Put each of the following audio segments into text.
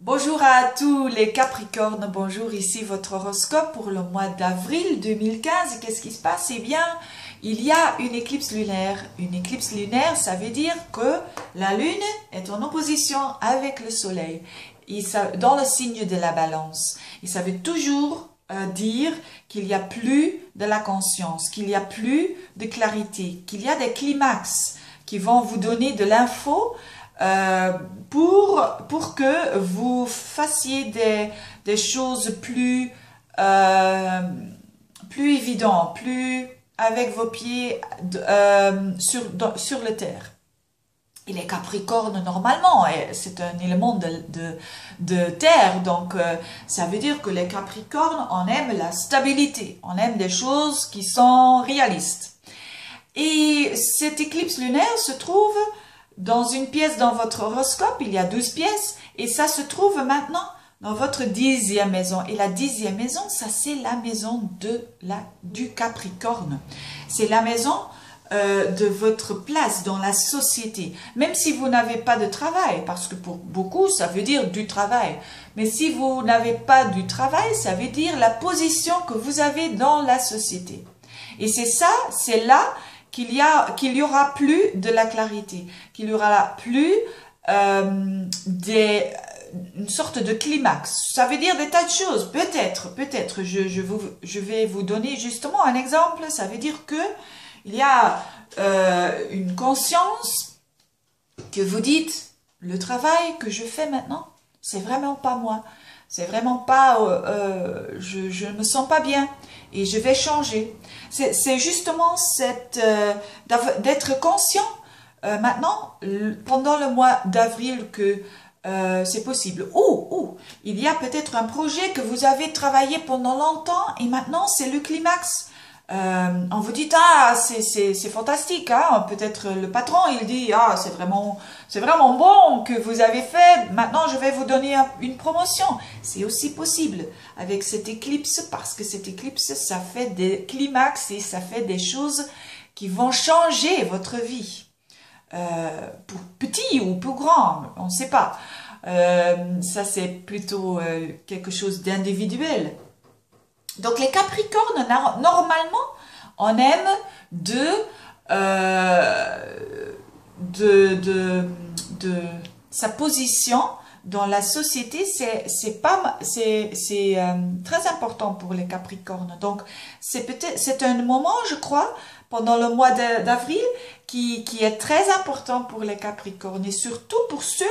Bonjour à tous les Capricornes, bonjour, ici votre horoscope pour le mois d'avril 2015. Qu'est-ce qui se passe? Eh bien, il y a une éclipse lunaire. Une éclipse lunaire, ça veut dire que la Lune est en opposition avec le Soleil, dans le signe de la Balance. Et ça veut toujours dire qu'il n'y a plus de la conscience, qu'il n'y a plus de clarité, qu'il y a des climax qui vont vous donner de l'info pour que vous fassiez des choses plus évidentes, plus avec vos pieds sur la terre. Et les Capricornes, normalement, c'est un élément de terre, donc ça veut dire que les Capricornes, on aime la stabilité, on aime des choses qui sont réalistes. Et cette éclipse lunaire se trouve dans une pièce dans votre horoscope, il y a 12 pièces, et ça se trouve maintenant dans votre 10e maison. Et la 10e maison, ça c'est la maison du Capricorne. C'est la maison de votre place dans la société. Même si vous n'avez pas de travail, parce que pour beaucoup, ça veut dire du travail. Mais si vous n'avez pas du travail, ça veut dire la position que vous avez dans la société. Et c'est là qu'il y aura plus de la clarité, qu'il y aura plus une sorte de climax. Ça veut dire des tas de choses. Peut-être, je vais vous donner justement un exemple. Ça veut dire que il y a une conscience que vous dites, le travail que je fais maintenant, c'est vraiment pas moi. C'est vraiment pas, je ne me sens pas bien et je vais changer. C'est justement d'être conscient maintenant, pendant le mois d'avril, que c'est possible. Ou il y a peut-être un projet que vous avez travaillé pendant longtemps et maintenant c'est le climax. On vous dit, ah, c'est fantastique, hein? Peut-être le patron, il dit, ah, c'est vraiment bon que vous avez fait, maintenant je vais vous donner une promotion. C'est aussi possible avec cette éclipse, parce que cette éclipse, ça fait des climax et ça fait des choses qui vont changer votre vie. Pour petit ou pour grand, on ne sait pas. Ça, c'est plutôt quelque chose d'individuel. Donc les Capricornes, normalement, on aime sa position dans la société. C'est très important pour les Capricornes. Donc c'est un moment, je crois, pendant le mois d'avril qui est très important pour les Capricornes, et surtout pour ceux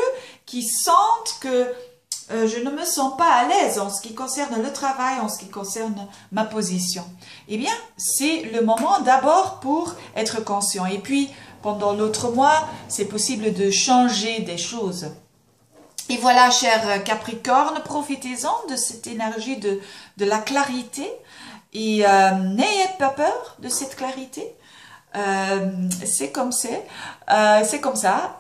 qui sentent que je ne me sens pas à l'aise en ce qui concerne le travail, en ce qui concerne ma position. Eh bien, c'est le moment d'abord pour être conscient. Et puis, pendant l'autre mois, c'est possible de changer des choses. Et voilà, chers Capricornes, profitez-en de cette énergie de la clarité. Et n'ayez pas peur de cette clarité. C'est comme ça,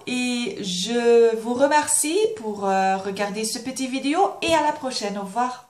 et je vous remercie pour regarder ce petit vidéo, et à la prochaine. Au revoir.